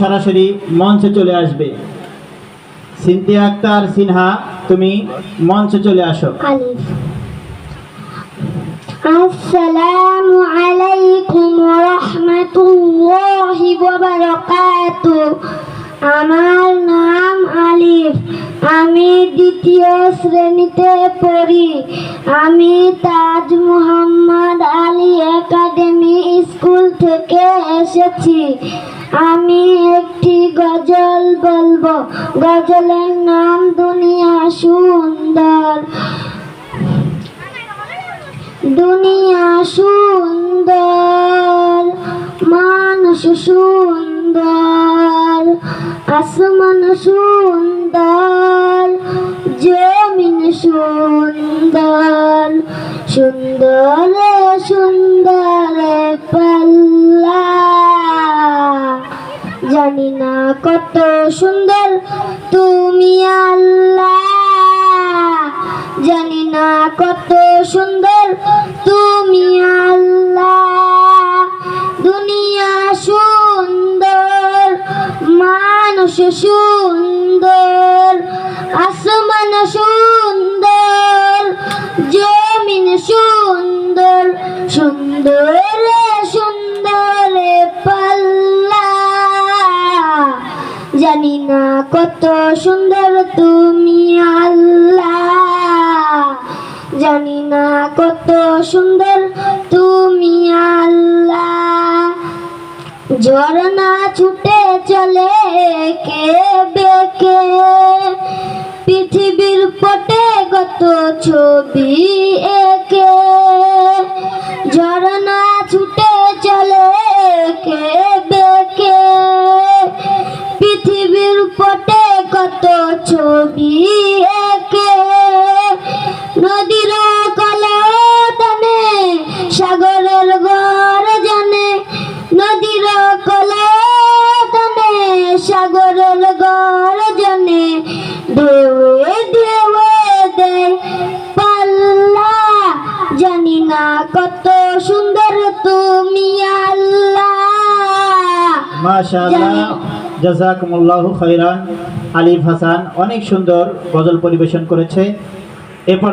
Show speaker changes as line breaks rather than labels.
সরাসরি মঞ্চে চলে আসবে। সিনথিয়া আক্তার সিনহা, তুমি মঞ্চে চলে আসো।
আসসালামু আলাইকুম ওয়া রাহমাতুল্লাহি ওয়া বারাকাতুহু। আমার নাম আলিফ। আমি দ্বিতীয় শ্রেণীতে পড়ি। আমি তাজ মুহাম্মদ আলী একাডেমি স্কুল থেকে এসেছি। আমি একটি গজল বলবো। গজলের নাম দুনিয়া সুন্দর। দুনিয়া সুন্দর, মানুষ সুন্দর, আসমান সুন্দর, জমিন সুন্দর, সুন্দর সুন্দর পাল্লা। জানি না কত সুন্দর তুমি আল্লাহ, জানি না কত সুন্দর তুমি আল্লাহ। দুনিয়া সুন্দর, মানুষ সুন্দর, আসমান সুন্দর, জমিন সুন্দর, সুন্দর সুন্দর পাল্লা। জানি না কত সুন্দর তুমি আল্লাহ, জানি না কত সুন্দর তুমি আল্লাহ। ঝরনা ছুটে চলে কে বেকে, পৃথিবীর পটে কত ছবি একে। ঝরনা ছুটে চলে কে বেকে, পৃথিবীর পটে কত ছবি একে। নদীর কলতানে সাগরের গর্জনে, নদীর কলতানে সাগরের গর্জনে, ঢেউয়ে ঢেউয়ে দেয় পাল্লা। জানি না কত সুন্দর তুমি আল্লাহ।
মাশাআল্লাহ, জাযাকুমুল্লাহু খাইরান। আলিফ হাসান অনেক সুন্দর গজল পরিবেশন করেছে। এরপর